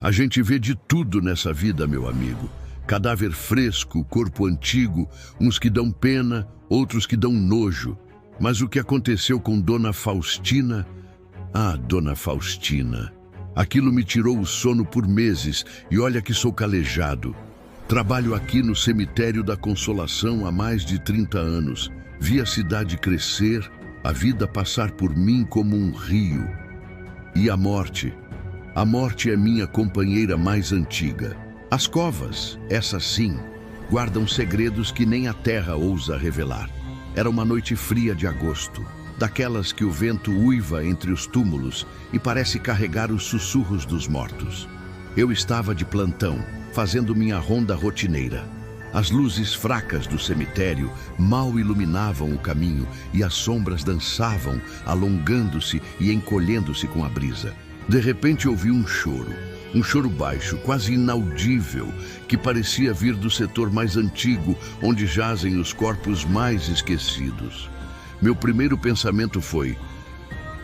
A gente vê de tudo nessa vida, meu amigo. Cadáver fresco, corpo antigo, uns que dão pena, outros que dão nojo. Mas o que aconteceu com Dona Faustina? Ah, Dona Faustina. Aquilo me tirou o sono por meses e olha que sou calejado. Trabalho aqui no cemitério da Consolação há mais de 30 anos. Vi a cidade crescer, a vida passar por mim como um rio. E a morte? A morte é minha companheira mais antiga. As covas, essas sim, guardam segredos que nem a terra ousa revelar. Era uma noite fria de agosto, daquelas que o vento uiva entre os túmulos e parece carregar os sussurros dos mortos. Eu estava de plantão, fazendo minha ronda rotineira. As luzes fracas do cemitério mal iluminavam o caminho e as sombras dançavam, alongando-se e encolhendo-se com a brisa. De repente ouvi um choro baixo, quase inaudível, que parecia vir do setor mais antigo, onde jazem os corpos mais esquecidos. Meu primeiro pensamento foi: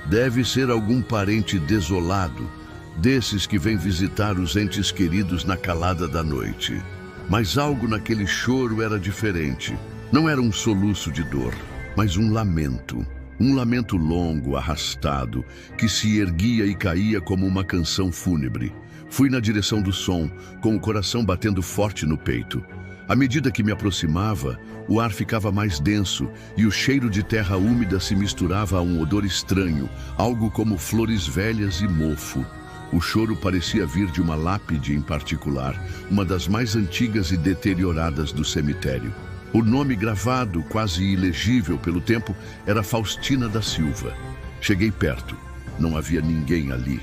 deve ser algum parente desolado, desses que vem visitar os entes queridos na calada da noite. Mas algo naquele choro era diferente. Não era um soluço de dor, mas um lamento. Um lamento longo, arrastado, que se erguia e caía como uma canção fúnebre. Fui na direção do som, com o coração batendo forte no peito. À medida que me aproximava, o ar ficava mais denso e o cheiro de terra úmida se misturava a um odor estranho, algo como flores velhas e mofo. O choro parecia vir de uma lápide em particular, uma das mais antigas e deterioradas do cemitério. O nome gravado, quase ilegível pelo tempo, era Faustina da Silva. Cheguei perto. Não havia ninguém ali.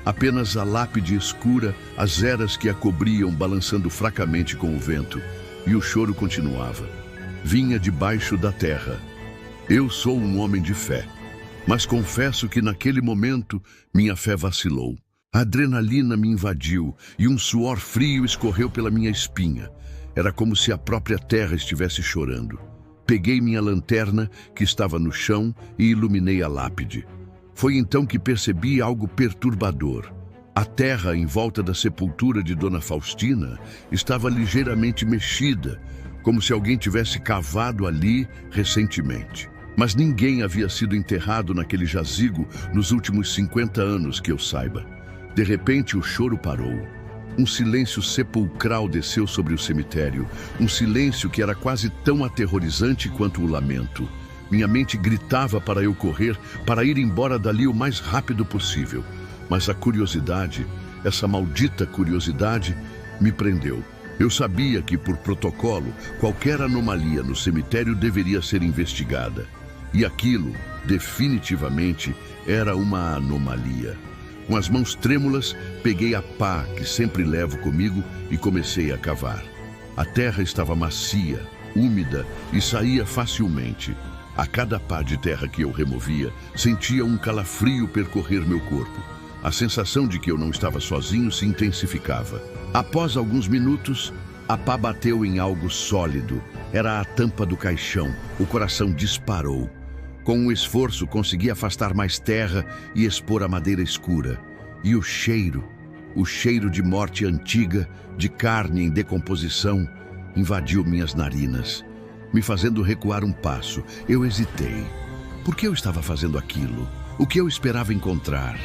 Apenas a lápide escura, as eras que a cobriam balançando fracamente com o vento. E o choro continuava. Vinha debaixo da terra. Eu sou um homem de fé. Mas confesso que naquele momento minha fé vacilou. A adrenalina me invadiu e um suor frio escorreu pela minha espinha. Era como se a própria terra estivesse chorando. Peguei minha lanterna, que estava no chão, e iluminei a lápide. Foi então que percebi algo perturbador. A terra em volta da sepultura de Dona Faustina estava ligeiramente mexida, como se alguém tivesse cavado ali recentemente. Mas ninguém havia sido enterrado naquele jazigo nos últimos 50 anos que eu saiba. De repente o choro parou. Um silêncio sepulcral desceu sobre o cemitério, um silêncio que era quase tão aterrorizante quanto o lamento. Minha mente gritava para eu correr, para ir embora dali o mais rápido possível. Mas a curiosidade, essa maldita curiosidade, me prendeu. Eu sabia que, por protocolo, qualquer anomalia no cemitério deveria ser investigada. E aquilo, definitivamente, era uma anomalia. Com as mãos trêmulas, peguei a pá que sempre levo comigo e comecei a cavar. A terra estava macia, úmida e saía facilmente. A cada pá de terra que eu removia, sentia um calafrio percorrer meu corpo. A sensação de que eu não estava sozinho se intensificava. Após alguns minutos, a pá bateu em algo sólido. Era a tampa do caixão. O coração disparou. Com um esforço, consegui afastar mais terra e expor a madeira escura. E o cheiro de morte antiga, de carne em decomposição, invadiu minhas narinas, me fazendo recuar um passo. Eu hesitei. Por que eu estava fazendo aquilo? O que eu esperava encontrar?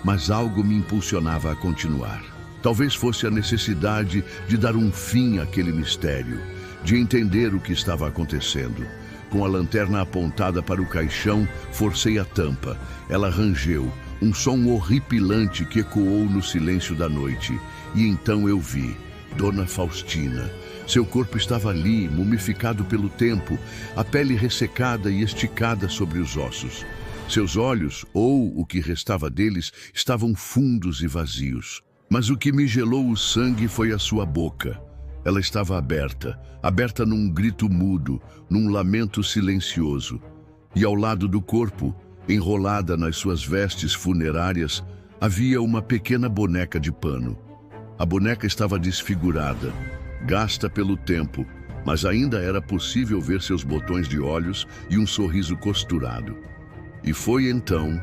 Mas algo me impulsionava a continuar. Talvez fosse a necessidade de dar um fim àquele mistério, de entender o que estava acontecendo. Com a lanterna apontada para o caixão, forcei a tampa. Ela rangeu, um som horripilante que ecoou no silêncio da noite. E então eu vi Dona Faustina. Seu corpo estava ali, mumificado pelo tempo, a pele ressecada e esticada sobre os ossos. Seus olhos, ou o que restava deles, estavam fundos e vazios. Mas o que me gelou o sangue foi a sua boca. Ela estava aberta num grito mudo, num lamento silencioso. E ao lado do corpo, enrolada nas suas vestes funerárias, havia uma pequena boneca de pano. A boneca estava desfigurada, gasta pelo tempo, mas ainda era possível ver seus botões de olhos e um sorriso costurado. E foi então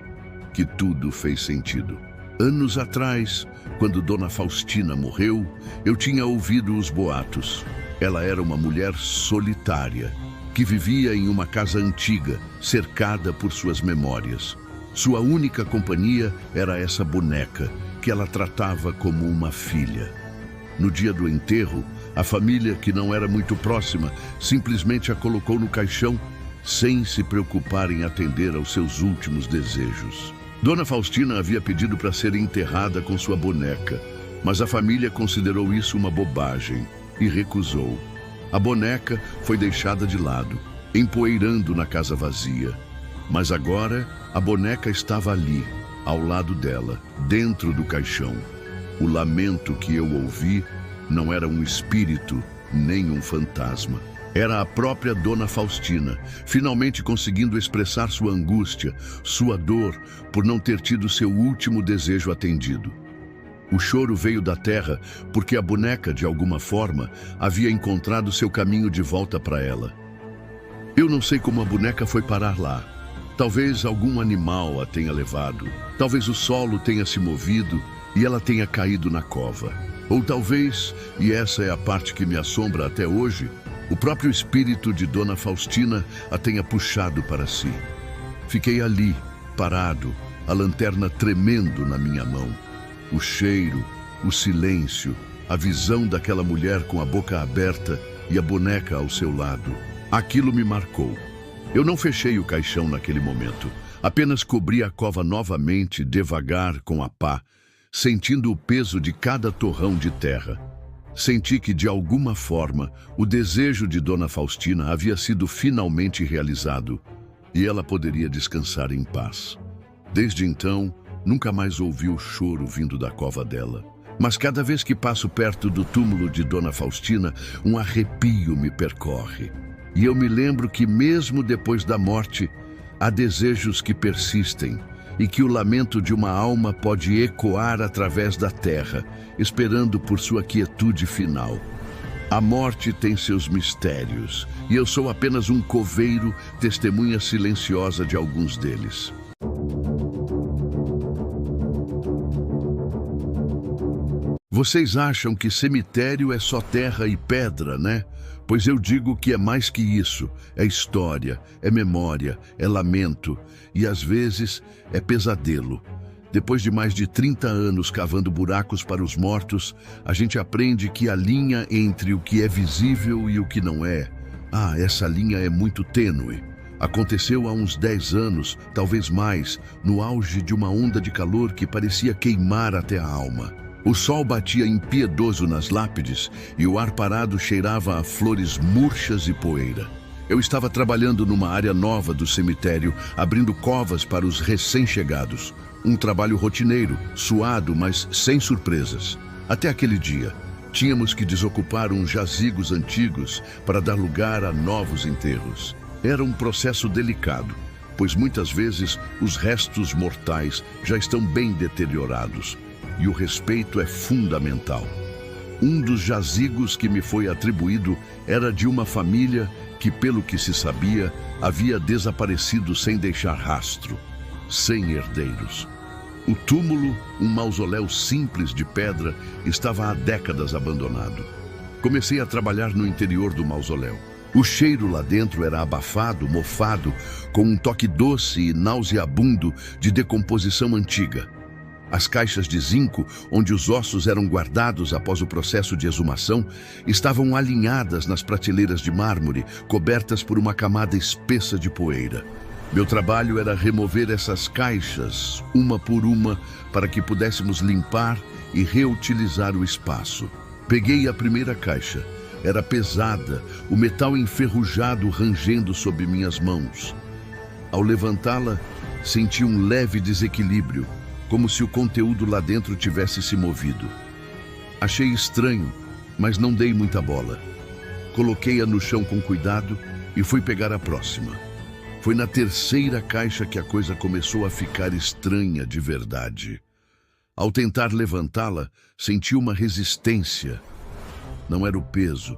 que tudo fez sentido. Anos atrás, quando Dona Faustina morreu, eu tinha ouvido os boatos. Ela era uma mulher solitária, que vivia em uma casa antiga, cercada por suas memórias. Sua única companhia era essa boneca, que ela tratava como uma filha. No dia do enterro, a família, que não era muito próxima, simplesmente a colocou no caixão, sem se preocupar em atender aos seus últimos desejos. Dona Faustina havia pedido para ser enterrada com sua boneca, mas a família considerou isso uma bobagem e recusou. A boneca foi deixada de lado, empoeirando na casa vazia. Mas agora, a boneca estava ali, ao lado dela, dentro do caixão. O lamento que eu ouvi não era um espírito, nem um fantasma. Era a própria Dona Faustina, finalmente conseguindo expressar sua angústia, sua dor por não ter tido seu último desejo atendido. O choro veio da terra porque a boneca, de alguma forma, havia encontrado seu caminho de volta para ela. Eu não sei como a boneca foi parar lá. Talvez algum animal a tenha levado. Talvez o solo tenha se movido e ela tenha caído na cova. Ou talvez, e essa é a parte que me assombra até hoje, o próprio espírito de Dona Faustina a tenha puxado para si. Fiquei ali, parado, a lanterna tremendo na minha mão. O cheiro, o silêncio, a visão daquela mulher com a boca aberta e a boneca ao seu lado. Aquilo me marcou. Eu não fechei o caixão naquele momento. Apenas cobri a cova novamente, devagar, com a pá, sentindo o peso de cada torrão de terra. Senti que, de alguma forma, o desejo de Dona Faustina havia sido finalmente realizado e ela poderia descansar em paz. Desde então, nunca mais ouvi o choro vindo da cova dela. Mas cada vez que passo perto do túmulo de Dona Faustina, um arrepio me percorre. E eu me lembro que, mesmo depois da morte, há desejos que persistem, e que o lamento de uma alma pode ecoar através da terra, esperando por sua quietude final. A morte tem seus mistérios, e eu sou apenas um coveiro, testemunha silenciosa de alguns deles. Vocês acham que cemitério é só terra e pedra, né? Pois eu digo que é mais que isso. É história, é memória, é lamento e, às vezes, é pesadelo. Depois de mais de 30 anos cavando buracos para os mortos, a gente aprende que a linha entre o que é visível e o que não é, essa linha é muito tênue. Aconteceu há uns 10 anos, talvez mais, no auge de uma onda de calor que parecia queimar até a alma. O sol batia impiedoso nas lápides e o ar parado cheirava a flores murchas e poeira. Eu estava trabalhando numa área nova do cemitério, abrindo covas para os recém-chegados. Um trabalho rotineiro, suado, mas sem surpresas. Até aquele dia, tínhamos que desocupar uns jazigos antigos para dar lugar a novos enterros. Era um processo delicado, pois muitas vezes os restos mortais já estão bem deteriorados. E o respeito é fundamental. Um dos jazigos que me foi atribuído era de uma família que, pelo que se sabia, havia desaparecido sem deixar rastro, sem herdeiros. O túmulo, um mausoléu simples de pedra, estava há décadas abandonado. Comecei a trabalhar no interior do mausoléu. O cheiro lá dentro era abafado, mofado, com um toque doce e nauseabundo de decomposição antiga. As caixas de zinco, onde os ossos eram guardados após o processo de exumação, estavam alinhadas nas prateleiras de mármore, cobertas por uma camada espessa de poeira. Meu trabalho era remover essas caixas, uma por uma, para que pudéssemos limpar e reutilizar o espaço. Peguei a primeira caixa. Era pesada, o metal enferrujado rangendo sob minhas mãos. Ao levantá-la, senti um leve desequilíbrio, como se o conteúdo lá dentro tivesse se movido. Achei estranho, mas não dei muita bola. Coloquei-a no chão com cuidado e fui pegar a próxima. Foi na terceira caixa que a coisa começou a ficar estranha de verdade. Ao tentar levantá-la, senti uma resistência. Não era o peso,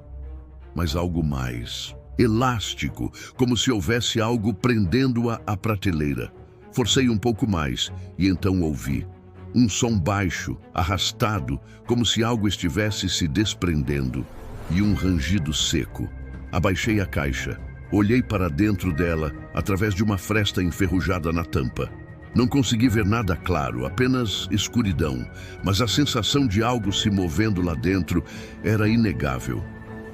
mas algo mais. Elástico, como se houvesse algo prendendo-a à prateleira. Forcei um pouco mais e então ouvi. Um som baixo, arrastado, como se algo estivesse se desprendendo, e um rangido seco. Abaixei a caixa. Olhei para dentro dela, através de uma fresta enferrujada na tampa. Não consegui ver nada claro, apenas escuridão, mas a sensação de algo se movendo lá dentro era inegável.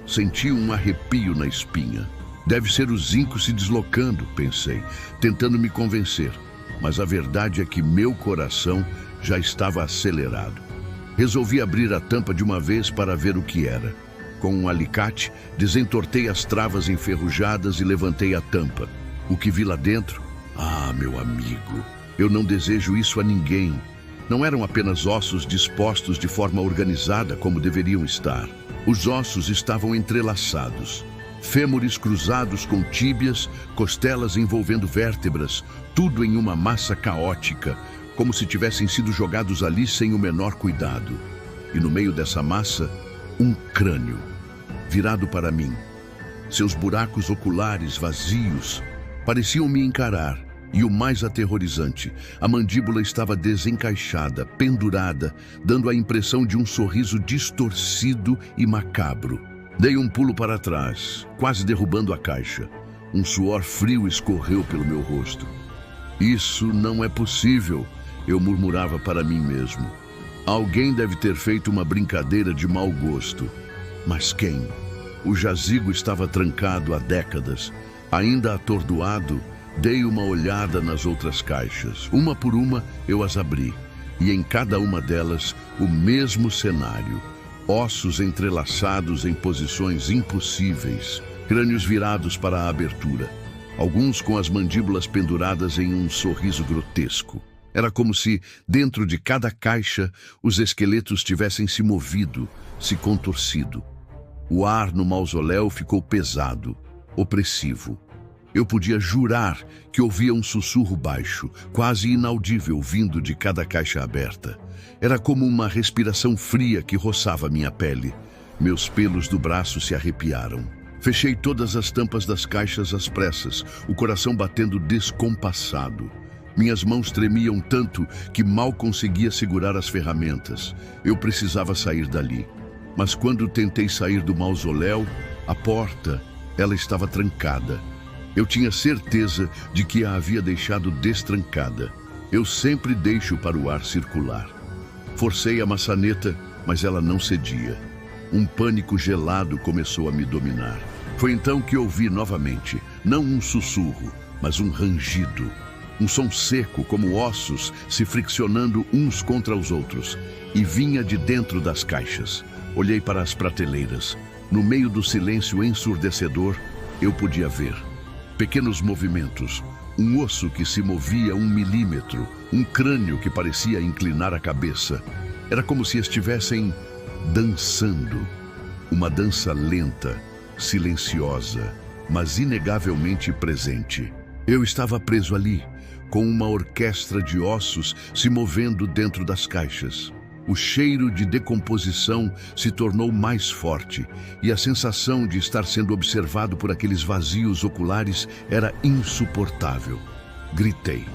Senti um arrepio na espinha. Deve ser o zinco se deslocando, pensei, tentando me convencer. Mas a verdade é que meu coração já estava acelerado. Resolvi abrir a tampa de uma vez para ver o que era. Com um alicate, desentortei as travas enferrujadas e levantei a tampa. O que vi lá dentro? Ah, meu amigo, eu não desejo isso a ninguém. Não eram apenas ossos dispostos de forma organizada como deveriam estar. Os ossos estavam entrelaçados. Fêmures cruzados com tíbias, costelas envolvendo vértebras, tudo em uma massa caótica, como se tivessem sido jogados ali sem o menor cuidado. E no meio dessa massa, um crânio, virado para mim. Seus buracos oculares vazios pareciam me encarar, e o mais aterrorizante, a mandíbula estava desencaixada, pendurada, dando a impressão de um sorriso distorcido e macabro. Dei um pulo para trás, quase derrubando a caixa. Um suor frio escorreu pelo meu rosto. Isso não é possível, eu murmurava para mim mesmo. Alguém deve ter feito uma brincadeira de mau gosto. Mas quem? O jazigo estava trancado há décadas. Ainda atordoado, dei uma olhada nas outras caixas. Uma por uma, eu as abri. E em cada uma delas, o mesmo cenário. Ossos entrelaçados em posições impossíveis. Crânios virados para a abertura. Alguns com as mandíbulas penduradas em um sorriso grotesco. Era como se, dentro de cada caixa, os esqueletos tivessem se movido, se contorcido. O ar no mausoléu ficou pesado, opressivo. Eu podia jurar que ouvia um sussurro baixo, quase inaudível, vindo de cada caixa aberta. Era como uma respiração fria que roçava minha pele. Meus pelos do braço se arrepiaram. Fechei todas as tampas das caixas às pressas, o coração batendo descompassado. Minhas mãos tremiam tanto que mal conseguia segurar as ferramentas. Eu precisava sair dali. Mas quando tentei sair do mausoléu, a porta, ela estava trancada. Eu tinha certeza de que a havia deixado destrancada. Eu sempre deixo para o ar circular. Forcei a maçaneta, mas ela não cedia. Um pânico gelado começou a me dominar. Foi então que ouvi novamente, não um sussurro, mas um rangido. Um som seco, como ossos se friccionando uns contra os outros. E vinha de dentro das caixas. Olhei para as prateleiras. No meio do silêncio ensurdecedor, eu podia ver pequenos movimentos, um osso que se movia 1 milímetro, um crânio que parecia inclinar a cabeça. Era como se estivessem dançando. Uma dança lenta, silenciosa, mas inegavelmente presente. Eu estava preso ali, com uma orquestra de ossos se movendo dentro das caixas. O cheiro de decomposição se tornou mais forte e a sensação de estar sendo observado por aqueles vazios oculares era insuportável. Gritei.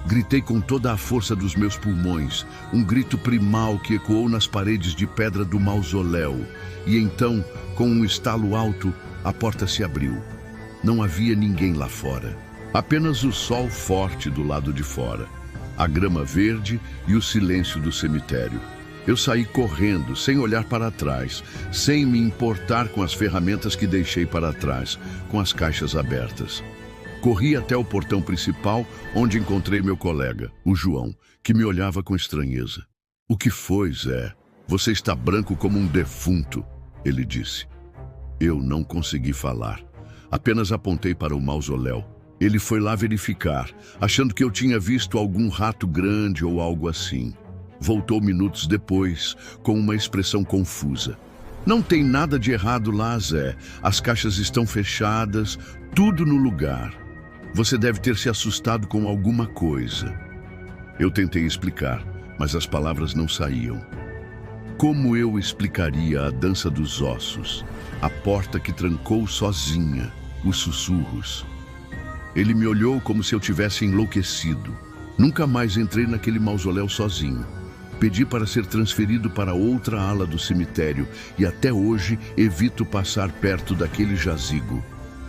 Gritei com toda a força dos meus pulmões, um grito primal que ecoou nas paredes de pedra do mausoléu. E então, com um estalo alto, a porta se abriu. Não havia ninguém lá fora. Apenas o sol forte do lado de fora, a grama verde e o silêncio do cemitério. Eu saí correndo, sem olhar para trás, sem me importar com as ferramentas que deixei para trás, com as caixas abertas. Corri até o portão principal, onde encontrei meu colega, o João, que me olhava com estranheza. "O que foi, Zé? Você está branco como um defunto", ele disse. Eu não consegui falar. Apenas apontei para o mausoléu. Ele foi lá verificar, achando que eu tinha visto algum rato grande ou algo assim. Voltou minutos depois, com uma expressão confusa. "Não tem nada de errado lá, Zé. As caixas estão fechadas, tudo no lugar. Você deve ter se assustado com alguma coisa." Eu tentei explicar, mas as palavras não saíam. Como eu explicaria a dança dos ossos, a porta que trancou sozinha, os sussurros? Ele me olhou como se eu tivesse enlouquecido. Nunca mais entrei naquele mausoléu sozinho. Pedi para ser transferido para outra ala do cemitério e até hoje evito passar perto daquele jazigo.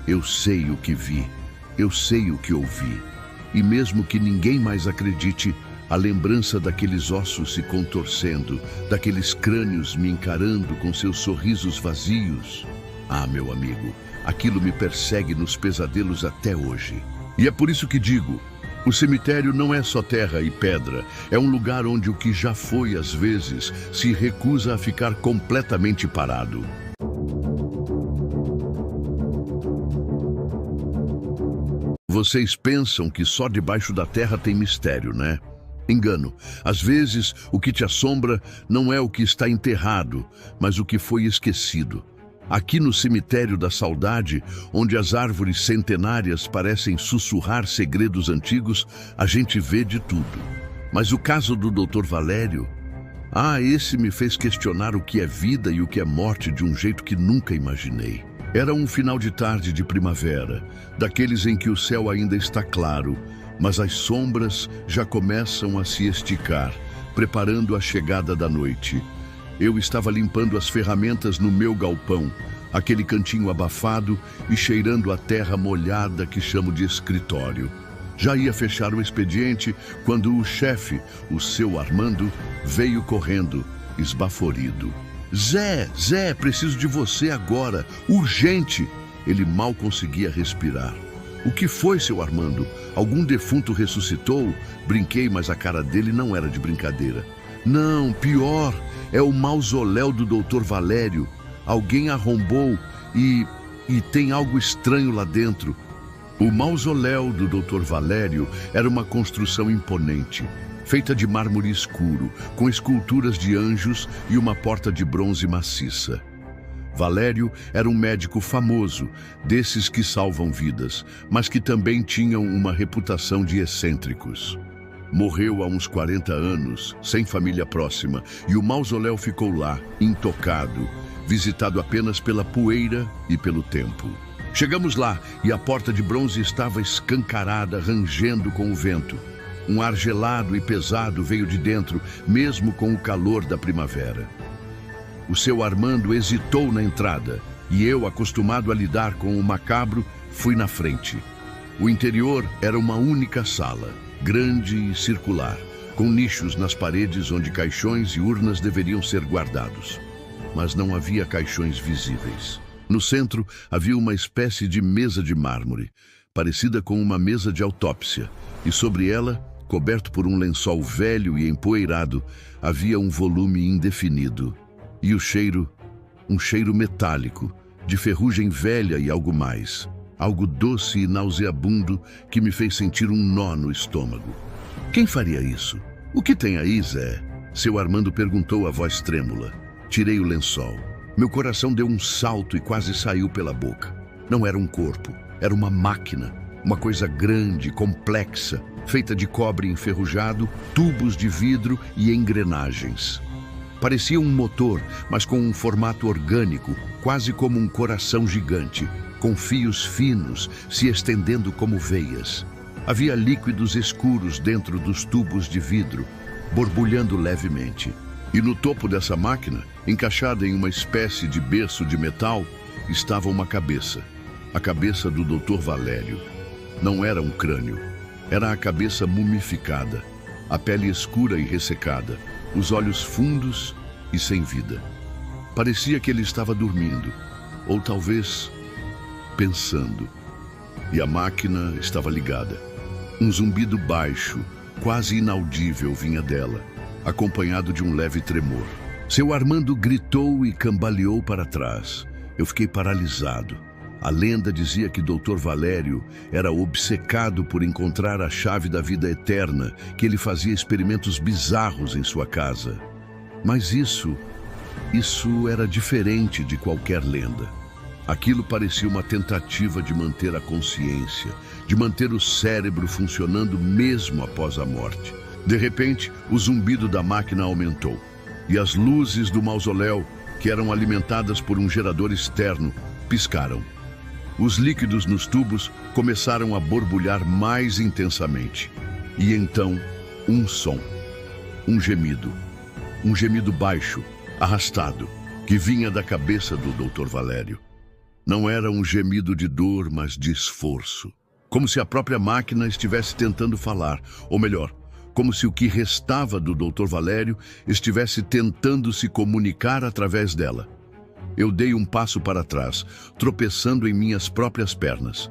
Eu sei o que vi, eu sei o que ouvi. E mesmo que ninguém mais acredite, a lembrança daqueles ossos se contorcendo, daqueles crânios me encarando com seus sorrisos vazios. Ah, meu amigo, aquilo me persegue nos pesadelos até hoje. E é por isso que digo, o cemitério não é só terra e pedra, é um lugar onde o que já foi às vezes se recusa a ficar completamente parado. Vocês pensam que só debaixo da terra tem mistério, né? Engano. Às vezes, o que te assombra não é o que está enterrado, mas o que foi esquecido. Aqui no cemitério da saudade, onde as árvores centenárias parecem sussurrar segredos antigos, a gente vê de tudo. Mas o caso do Dr. Valério... esse me fez questionar o que é vida e o que é morte de um jeito que nunca imaginei. Era um final de tarde de primavera, daqueles em que o céu ainda está claro, mas as sombras já começam a se esticar, preparando a chegada da noite. Eu estava limpando as ferramentas no meu galpão, aquele cantinho abafado e cheirando a terra molhada que chamo de escritório. Já ia fechar o expediente quando o chefe, o seu Armando, veio correndo, esbaforido. Zé, preciso de você agora, urgente! Ele mal conseguia respirar. O que foi, seu Armando? Algum defunto ressuscitou? Brinquei, mas a cara dele não era de brincadeira. Não, pior, é o mausoléu do Dr. Valério. Alguém arrombou e tem algo estranho lá dentro. O mausoléu do Dr. Valério era uma construção imponente, feita de mármore escuro, com esculturas de anjos e uma porta de bronze maciça. Valério era um médico famoso, desses que salvam vidas, mas que também tinham uma reputação de excêntricos. Morreu há uns 40 anos, sem família próxima, e o mausoléu ficou lá, intocado, visitado apenas pela poeira e pelo tempo. Chegamos lá e a porta de bronze estava escancarada, rangendo com o vento. Um ar gelado e pesado veio de dentro, mesmo com o calor da primavera. O seu Armando hesitou na entrada, e eu, acostumado a lidar com o macabro, fui na frente. O interior era uma única sala, grande e circular, com nichos nas paredes onde caixões e urnas deveriam ser guardados. Mas não havia caixões visíveis. No centro havia uma espécie de mesa de mármore, parecida com uma mesa de autópsia, e sobre ela, coberto por um lençol velho e empoeirado, havia um volume indefinido. E o cheiro, um cheiro metálico, de ferrugem velha e algo mais. Algo doce e nauseabundo que me fez sentir um nó no estômago. Quem faria isso? O que tem aí, Zé? Seu Armando perguntou a voz trêmula. Tirei o lençol. Meu coração deu um salto e quase saiu pela boca. Não era um corpo, era uma máquina. Uma coisa grande, complexa, feita de cobre enferrujado, tubos de vidro e engrenagens. Parecia um motor, mas com um formato orgânico, quase como um coração gigante, com fios finos se estendendo como veias. Havia líquidos escuros dentro dos tubos de vidro, borbulhando levemente. E no topo dessa máquina, encaixada em uma espécie de berço de metal, estava uma cabeça. A cabeça do Dr. Valério. Não era um crânio. Era a cabeça mumificada, a pele escura e ressecada, os olhos fundos e sem vida. Parecia que ele estava dormindo, ou talvez pensando. E a máquina estava ligada. Um zumbido baixo, quase inaudível, vinha dela, acompanhado de um leve tremor. Seu Armando gritou e cambaleou para trás. Eu fiquei paralisado. A lenda dizia que Dr. Valério era obcecado por encontrar a chave da vida eterna, que ele fazia experimentos bizarros em sua casa. Mas isso era diferente de qualquer lenda. Aquilo parecia uma tentativa de manter a consciência, de manter o cérebro funcionando mesmo após a morte. De repente, o zumbido da máquina aumentou, e as luzes do mausoléu, que eram alimentadas por um gerador externo, piscaram. Os líquidos nos tubos começaram a borbulhar mais intensamente. E então, um som, um gemido, Um gemido baixo, arrastado, que vinha da cabeça do Dr. Valério. Não era um gemido de dor, mas de esforço. Como se a própria máquina estivesse tentando falar, ou melhor, como se o que restava do Dr. Valério estivesse tentando se comunicar através dela. Eu dei um passo para trás, tropeçando em minhas próprias pernas.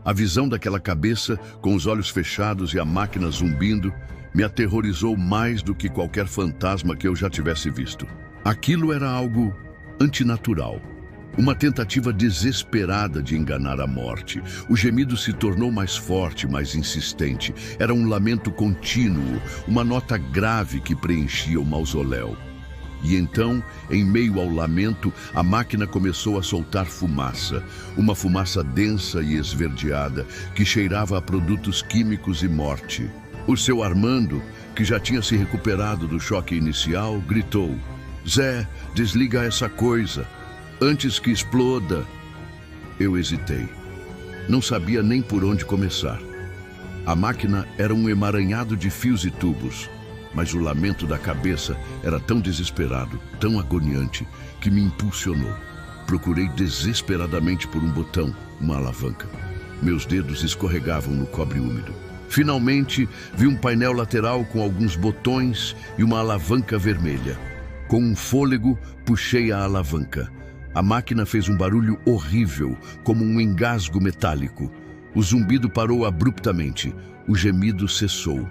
A visão daquela cabeça, com os olhos fechados e a máquina zumbindo, me aterrorizou mais do que qualquer fantasma que eu já tivesse visto. Aquilo era algo antinatural. Uma tentativa desesperada de enganar a morte. O gemido se tornou mais forte, mais insistente. Era um lamento contínuo, uma nota grave que preenchia o mausoléu. E então, em meio ao lamento, a máquina começou a soltar fumaça. Uma fumaça densa e esverdeada, que cheirava a produtos químicos e morte. O seu Armando, que já tinha se recuperado do choque inicial, gritou: "Zé, desliga essa coisa, antes que exploda." Eu hesitei. Não sabia nem por onde começar. A máquina era um emaranhado de fios e tubos, mas o lamento da cabeça era tão desesperado, tão agoniante, que me impulsionou. Procurei desesperadamente por um botão, uma alavanca. Meus dedos escorregavam no cobre úmido. Finalmente, vi um painel lateral com alguns botões e uma alavanca vermelha. Com um fôlego, puxei a alavanca. A máquina fez um barulho horrível, como um engasgo metálico. O zumbido parou abruptamente. O gemido cessou.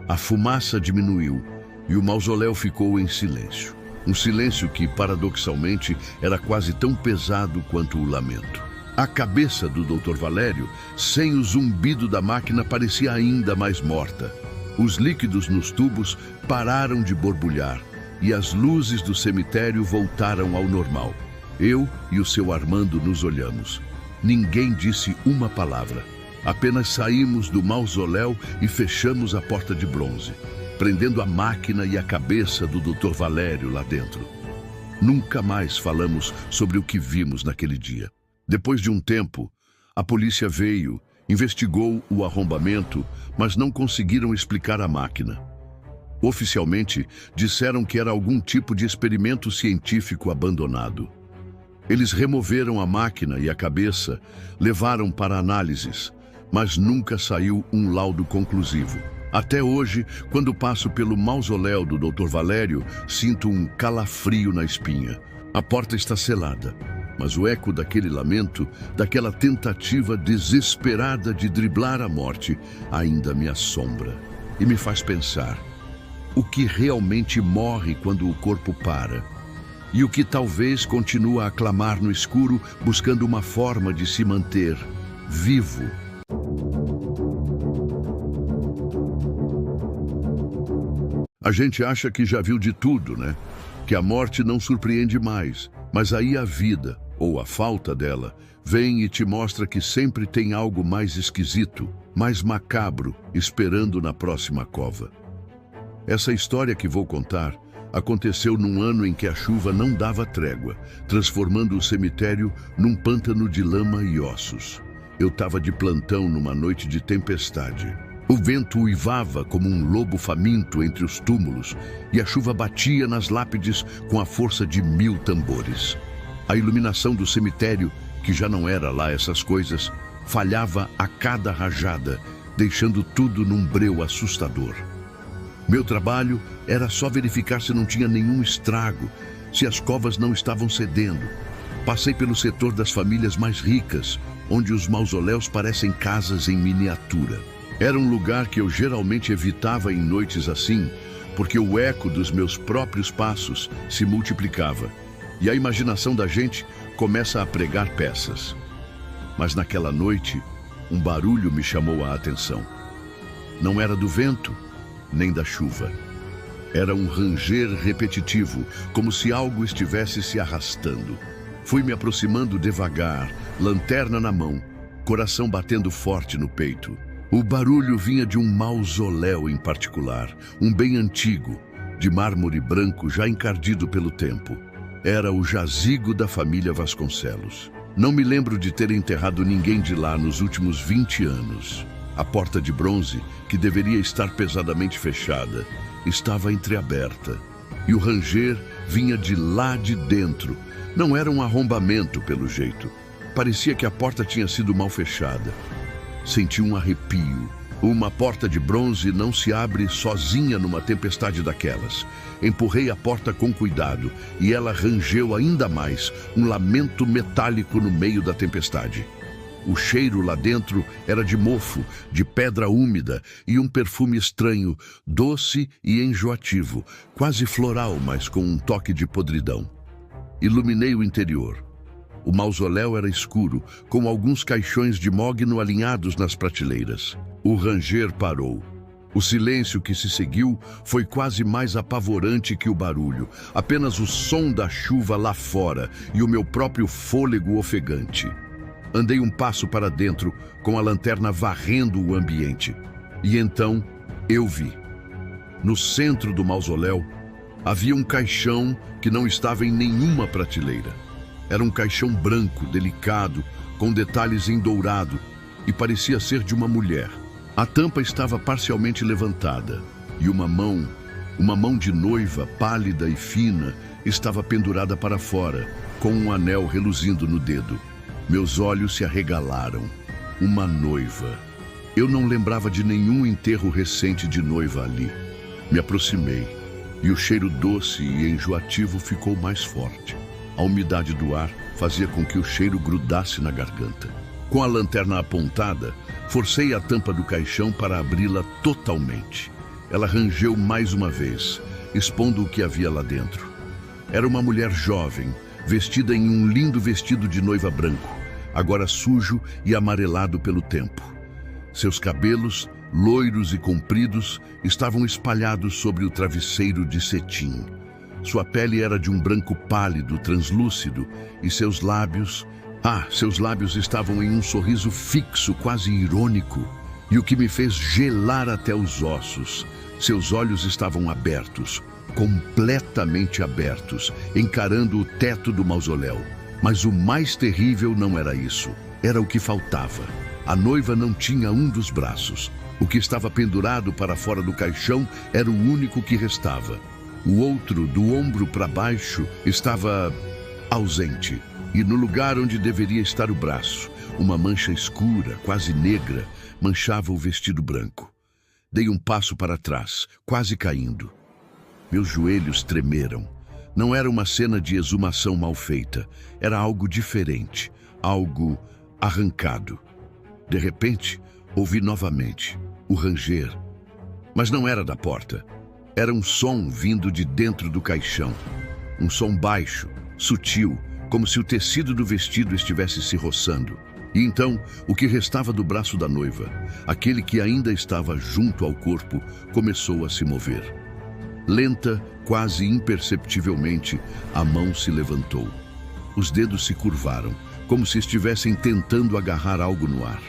A fumaça diminuiu e o mausoléu ficou em silêncio. Um silêncio que, paradoxalmente, era quase tão pesado quanto o lamento. A cabeça do Dr. Valério, sem o zumbido da máquina, parecia ainda mais morta. Os líquidos nos tubos pararam de borbulhar e as luzes do cemitério voltaram ao normal. Eu e o seu Armando nos olhamos. Ninguém disse uma palavra. Apenas saímos do mausoléu e fechamos a porta de bronze, prendendo a máquina e a cabeça do Dr. Valério lá dentro. Nunca mais falamos sobre o que vimos naquele dia. Depois de um tempo, a polícia veio, investigou o arrombamento, mas não conseguiram explicar a máquina. Oficialmente, disseram que era algum tipo de experimento científico abandonado. Eles removeram a máquina e a cabeça, levaram para análises, mas nunca saiu um laudo conclusivo. Até hoje, quando passo pelo mausoléu do Dr. Valério, sinto um calafrio na espinha. A porta está selada, mas o eco daquele lamento, daquela tentativa desesperada de driblar a morte, ainda me assombra e me faz pensar: o que realmente morre quando o corpo para? E o que talvez continua a clamar no escuro, buscando uma forma de se manter vivo? A gente acha que já viu de tudo, né? Que a morte não surpreende mais. Mas aí a vida, ou a falta dela, vem e te mostra que sempre tem algo mais esquisito, mais macabro, esperando na próxima cova. Essa história que vou contar aconteceu num ano em que a chuva não dava trégua, transformando o cemitério num pântano de lama e ossos. Eu estava de plantão numa noite de tempestade. O vento uivava como um lobo faminto entre os túmulos e a chuva batia nas lápides com a força de 1000 tambores. A iluminação do cemitério, que já não era lá essas coisas, falhava a cada rajada, deixando tudo num breu assustador. Meu trabalho era só verificar se não tinha nenhum estrago, se as covas não estavam cedendo. Passei pelo setor das famílias mais ricas, onde os mausoléus parecem casas em miniatura. Era um lugar que eu geralmente evitava em noites assim, porque o eco dos meus próprios passos se multiplicava e a imaginação da gente começa a pregar peças. Mas naquela noite, um barulho me chamou a atenção. Não era do vento, nem da chuva. Era um ranger repetitivo, como se algo estivesse se arrastando. Fui me aproximando devagar, lanterna na mão, coração batendo forte no peito. O barulho vinha de um mausoléu em particular, um bem antigo, de mármore branco já encardido pelo tempo. Era o jazigo da família Vasconcelos. Não me lembro de ter enterrado ninguém de lá nos últimos 20 anos. A porta de bronze, que deveria estar pesadamente fechada, estava entreaberta. E o ranger vinha de lá de dentro. Não era um arrombamento, pelo jeito. Parecia que a porta tinha sido mal fechada. Senti um arrepio. Uma porta de bronze não se abre sozinha numa tempestade daquelas. Empurrei a porta com cuidado e ela rangeu ainda mais, um lamento metálico no meio da tempestade. O cheiro lá dentro era de mofo, de pedra úmida e um perfume estranho, doce e enjoativo, quase floral, mas com um toque de podridão. Iluminei o interior. O mausoléu era escuro, com alguns caixões de mogno alinhados nas prateleiras. O ranger parou. O silêncio que se seguiu foi quase mais apavorante que o barulho, apenas o som da chuva lá fora e o meu próprio fôlego ofegante. Andei um passo para dentro, com a lanterna varrendo o ambiente. E então eu vi. No centro do mausoléu, havia um caixão que não estava em nenhuma prateleira. Era um caixão branco, delicado, com detalhes em dourado, e parecia ser de uma mulher. A tampa estava parcialmente levantada, e uma mão de noiva, pálida e fina, estava pendurada para fora, com um anel reluzindo no dedo. Meus olhos se arregalaram. Uma noiva. Eu não lembrava de nenhum enterro recente de noiva ali. Me aproximei, e o cheiro doce e enjoativo ficou mais forte. A umidade do ar fazia com que o cheiro grudasse na garganta. Com a lanterna apontada, forcei a tampa do caixão para abri-la totalmente. Ela rangeu mais uma vez, expondo o que havia lá dentro. Era uma mulher jovem, vestida em um lindo vestido de noiva branco, agora sujo e amarelado pelo tempo. Seus cabelos, loiros e compridos, estavam espalhados sobre o travesseiro de cetim. Sua pele era de um branco pálido, translúcido, e seus lábios estavam em um sorriso fixo, quase irônico, e o que me fez gelar até os ossos. Seus olhos estavam abertos, completamente abertos, encarando o teto do mausoléu. Mas o mais terrível não era isso. Era o que faltava. A noiva não tinha um dos braços. O que estava pendurado para fora do caixão era o único que restava. O outro, do ombro para baixo, estava ausente. E no lugar onde deveria estar o braço, uma mancha escura, quase negra, manchava o vestido branco. Dei um passo para trás, quase caindo. Meus joelhos tremeram. Não era uma cena de exumação mal feita. Era algo diferente, algo arrancado. De repente, ouvi novamente o ranger. Mas não era da porta. Era um som vindo de dentro do caixão. Um som baixo, sutil, como se o tecido do vestido estivesse se roçando. E então, o que restava do braço da noiva, aquele que ainda estava junto ao corpo, começou a se mover. Lenta, quase imperceptivelmente, a mão se levantou. Os dedos se curvaram, como se estivessem tentando agarrar algo no ar.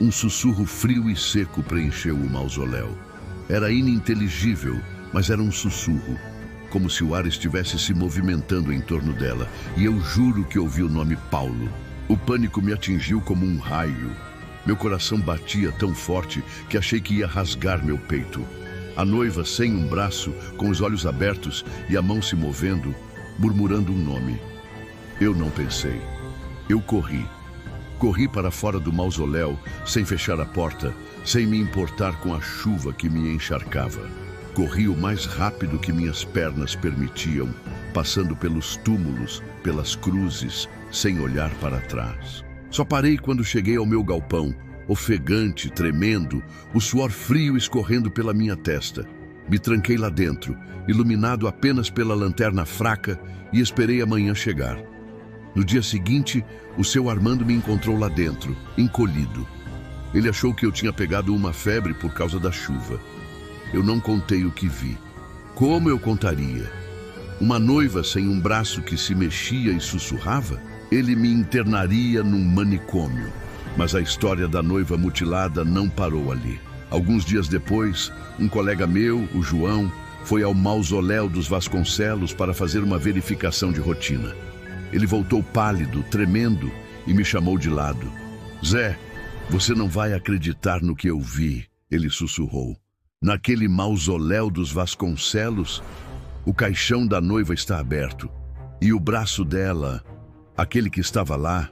Um sussurro frio e seco preencheu o mausoléu. Era ininteligível, mas era um sussurro, como se o ar estivesse se movimentando em torno dela, e eu juro que ouvi o nome Paulo. O pânico me atingiu como um raio. Meu coração batia tão forte que achei que ia rasgar meu peito. A noiva, sem um braço, com os olhos abertos e a mão se movendo, murmurando um nome. Eu não pensei. Eu corri. Corri para fora do mausoléu, sem fechar a porta, sem me importar com a chuva que me encharcava. Corri o mais rápido que minhas pernas permitiam, passando pelos túmulos, pelas cruzes, sem olhar para trás. Só parei quando cheguei ao meu galpão, ofegante, tremendo, o suor frio escorrendo pela minha testa. Me tranquei lá dentro, iluminado apenas pela lanterna fraca, e esperei a manhã chegar. No dia seguinte, o seu Armando me encontrou lá dentro, encolhido. Ele achou que eu tinha pegado uma febre por causa da chuva. Eu não contei o que vi. Como eu contaria? Uma noiva sem um braço que se mexia e sussurrava? Ele me internaria num manicômio. Mas a história da noiva mutilada não parou ali. Alguns dias depois, um colega meu, o João, foi ao mausoléu dos Vasconcelos para fazer uma verificação de rotina. Ele voltou pálido, tremendo, e me chamou de lado. "Zé, você não vai acreditar no que eu vi", ele sussurrou. "Naquele mausoléu dos Vasconcelos, O caixão da noiva está aberto. E o braço dela, aquele que estava lá,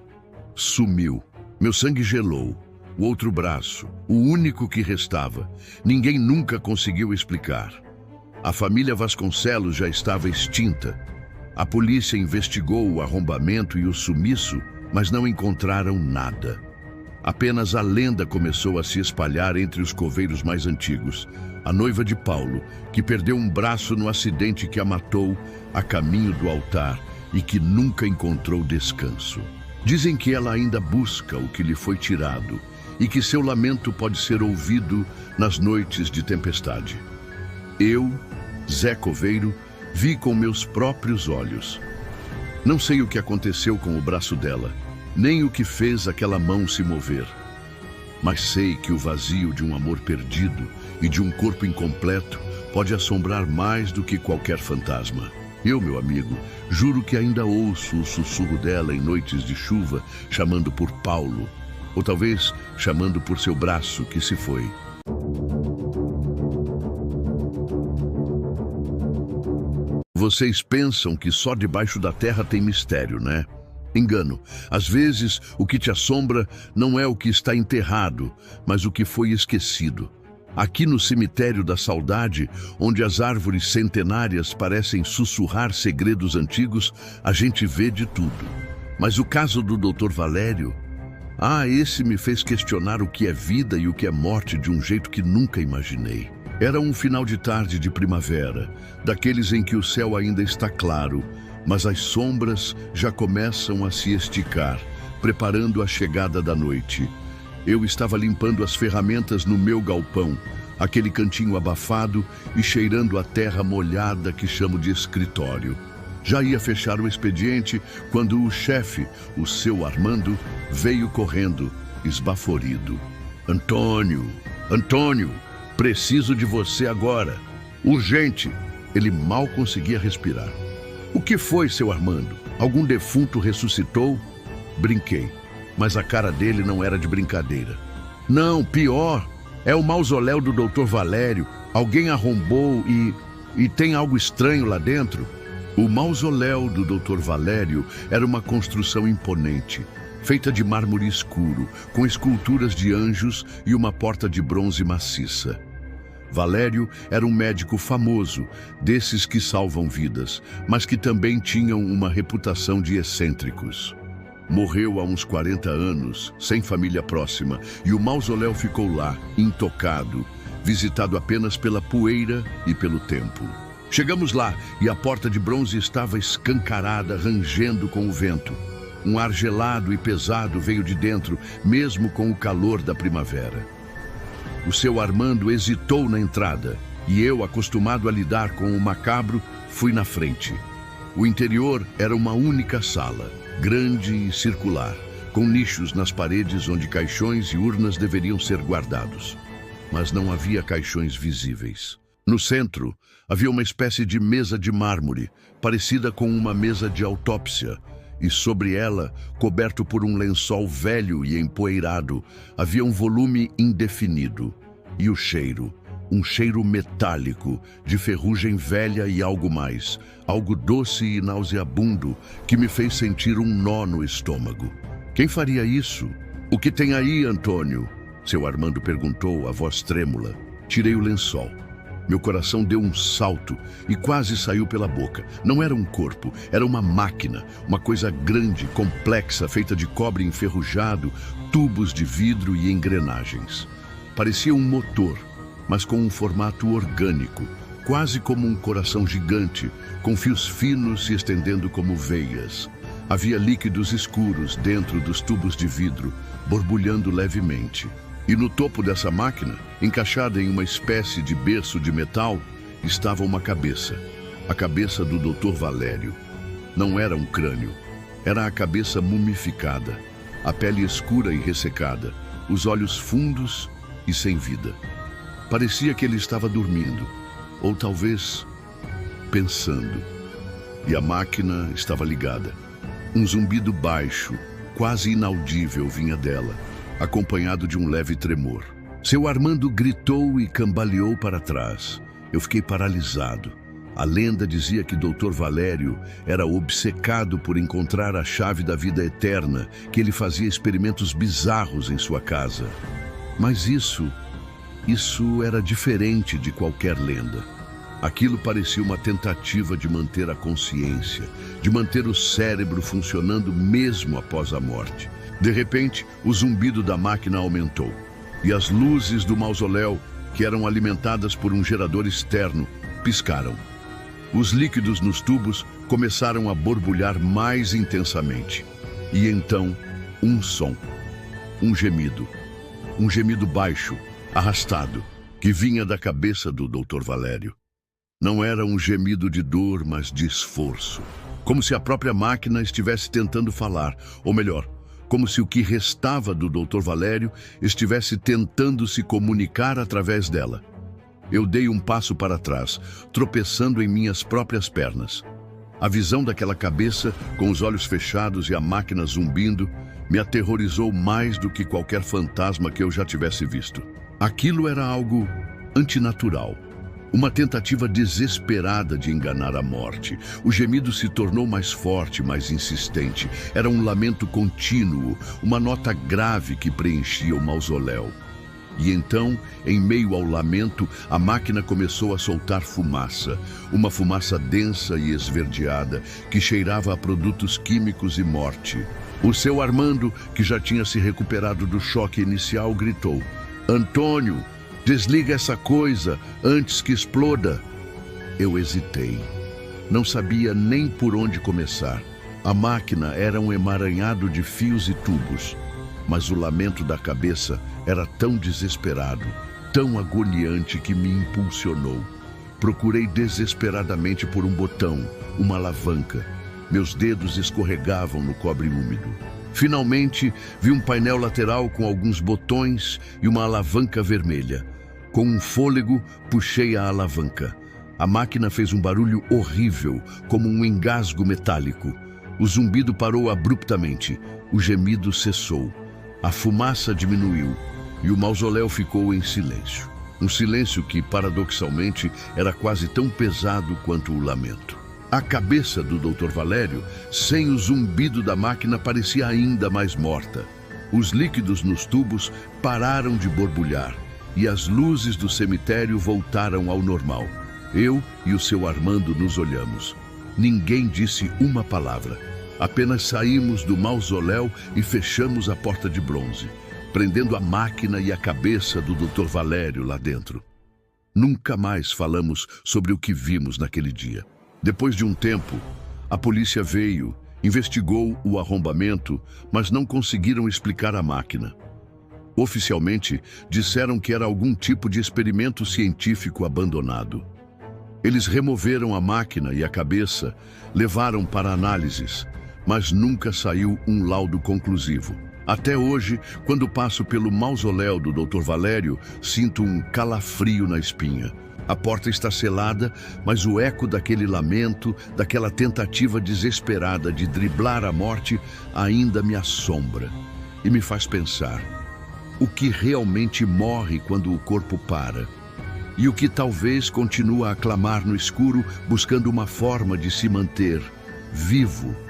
sumiu. Meu sangue gelou. O outro braço, o único que restava, ninguém nunca conseguiu explicar. A família Vasconcelos já estava extinta. A polícia investigou o arrombamento e o sumiço, mas não encontraram nada. Apenas a lenda começou a se espalhar entre os coveiros mais antigos. A noiva de Paulo, que perdeu um braço no acidente que a matou a caminho do altar e que nunca encontrou descanso. Dizem que ela ainda busca o que lhe foi tirado e que seu lamento pode ser ouvido nas noites de tempestade. Eu, Zé Coveiro, vi com meus próprios olhos. Não sei o que aconteceu com o braço dela, nem o que fez aquela mão se mover. Mas sei que o vazio de um amor perdido e de um corpo incompleto pode assombrar mais do que qualquer fantasma. Eu, meu amigo, juro que ainda ouço o sussurro dela em noites de chuva, chamando por Paulo, ou talvez chamando por seu braço que se foi. Vocês pensam que só debaixo da terra tem mistério, né? Engano. Às vezes, o que te assombra não é o que está enterrado, mas o que foi esquecido. Aqui no cemitério da saudade, onde as árvores centenárias parecem sussurrar segredos antigos, a gente vê de tudo. Mas o caso do Dr. Valério... esse me fez questionar o que é vida e o que é morte de um jeito que nunca imaginei. Era um final de tarde de primavera, daqueles em que o céu ainda está claro, mas as sombras já começam a se esticar, preparando a chegada da noite. Eu estava limpando as ferramentas no meu galpão, aquele cantinho abafado e cheirando a terra molhada que chamo de escritório. Já ia fechar o expediente quando o chefe, o seu Armando, veio correndo, esbaforido. Antônio, preciso de você agora. Urgente. Ele mal conseguia respirar. O que foi, seu Armando? Algum defunto ressuscitou? Brinquei, mas a cara dele não era de brincadeira. Não, pior. É o mausoléu do Dr. Valério. Alguém arrombou e tem algo estranho lá dentro. O mausoléu do Dr. Valério era uma construção imponente, feita de mármore escuro, com esculturas de anjos e uma porta de bronze maciça. Valério era um médico famoso, desses que salvam vidas, mas que também tinham uma reputação de excêntricos. Morreu há uns 40 anos, sem família próxima, e o mausoléu ficou lá, intocado, visitado apenas pela poeira e pelo tempo. Chegamos lá e a porta de bronze estava escancarada, rangendo com o vento. Um ar gelado e pesado veio de dentro, mesmo com o calor da primavera. O seu Armando hesitou na entrada e eu, acostumado a lidar com o macabro, fui na frente. O interior era uma única sala, grande e circular, com nichos nas paredes onde caixões e urnas deveriam ser guardados. Mas não havia caixões visíveis. No centro, havia uma espécie de mesa de mármore, parecida com uma mesa de autópsia, e sobre ela, coberto por um lençol velho e empoeirado, havia um volume indefinido. E o cheiro, um cheiro metálico, de ferrugem velha e algo mais, algo doce e nauseabundo, que me fez sentir um nó no estômago. Quem faria isso? O que tem aí, Antônio? Seu Armando perguntou, a voz trêmula. Tirei o lençol. Meu coração deu um salto e quase saiu pela boca. Não era um corpo, era uma máquina, uma coisa grande, complexa, feita de cobre enferrujado, tubos de vidro e engrenagens. Parecia um motor, mas com um formato orgânico, quase como um coração gigante, com fios finos se estendendo como veias. Havia líquidos escuros dentro dos tubos de vidro, borbulhando levemente. E no topo dessa máquina, encaixada em uma espécie de berço de metal, estava uma cabeça. A cabeça do Dr. Valério. Não era um crânio. Era a cabeça mumificada, a pele escura e ressecada, os olhos fundos e sem vida. Parecia que ele estava dormindo, ou talvez pensando. E a máquina estava ligada. Um zumbido baixo, quase inaudível, vinha dela, acompanhado de um leve tremor. Seu Armando gritou e cambaleou para trás. Eu fiquei paralisado. A lenda dizia que Dr. Valério era obcecado por encontrar a chave da vida eterna, que ele fazia experimentos bizarros em sua casa. Mas isso era diferente de qualquer lenda. Aquilo parecia uma tentativa de manter a consciência, de manter o cérebro funcionando mesmo após a morte. De repente, o zumbido da máquina aumentou, e as luzes do mausoléu, que eram alimentadas por um gerador externo, piscaram. Os líquidos nos tubos começaram a borbulhar mais intensamente. E então, um som, um gemido baixo, arrastado, que vinha da cabeça do Dr. Valério. Não era um gemido de dor, mas de esforço. Como se a própria máquina estivesse tentando falar, ou melhor, como se o que restava do Dr. Valério estivesse tentando se comunicar através dela. Eu dei um passo para trás, tropeçando em minhas próprias pernas. A visão daquela cabeça, com os olhos fechados e a máquina zumbindo, me aterrorizou mais do que qualquer fantasma que eu já tivesse visto. Aquilo era algo antinatural. Uma tentativa desesperada de enganar a morte. O gemido se tornou mais forte, mais insistente. Era um lamento contínuo, uma nota grave que preenchia o mausoléu. E então, em meio ao lamento, a máquina começou a soltar fumaça. Uma fumaça densa e esverdeada, que cheirava a produtos químicos e morte. O seu Armando, que já tinha se recuperado do choque inicial, gritou: "Antônio, desliga essa coisa antes que exploda." Eu hesitei. Não sabia nem por onde começar. A máquina era um emaranhado de fios e tubos. Mas o lamento da cabeça era tão desesperado, tão agoniante que me impulsionou. Procurei desesperadamente por um botão, uma alavanca. Meus dedos escorregavam no cobre úmido. Finalmente, vi um painel lateral com alguns botões e uma alavanca vermelha. Com um fôlego, puxei a alavanca. A máquina fez um barulho horrível, como um engasgo metálico. O zumbido parou abruptamente. O gemido cessou. A fumaça diminuiu e o mausoléu ficou em silêncio. Um silêncio que, paradoxalmente, era quase tão pesado quanto o lamento. A cabeça do Dr. Valério, sem o zumbido da máquina, parecia ainda mais morta. Os líquidos nos tubos pararam de borbulhar e as luzes do cemitério voltaram ao normal. Eu e o seu Armando nos olhamos. Ninguém disse uma palavra. Apenas saímos do mausoléu e fechamos a porta de bronze, prendendo a máquina e a cabeça do Dr. Valério lá dentro. Nunca mais falamos sobre o que vimos naquele dia. Depois de um tempo, a polícia veio, investigou o arrombamento, mas não conseguiram explicar a máquina. Oficialmente, disseram que era algum tipo de experimento científico abandonado. Eles removeram a máquina e a cabeça, levaram para análises, mas nunca saiu um laudo conclusivo. Até hoje, quando passo pelo mausoléu do Dr. Valério, sinto um calafrio na espinha. A porta está selada, mas o eco daquele lamento, daquela tentativa desesperada de driblar a morte, ainda me assombra e me faz pensar: o que realmente morre quando o corpo para? E o que talvez continua a clamar no escuro, buscando uma forma de se manter vivo?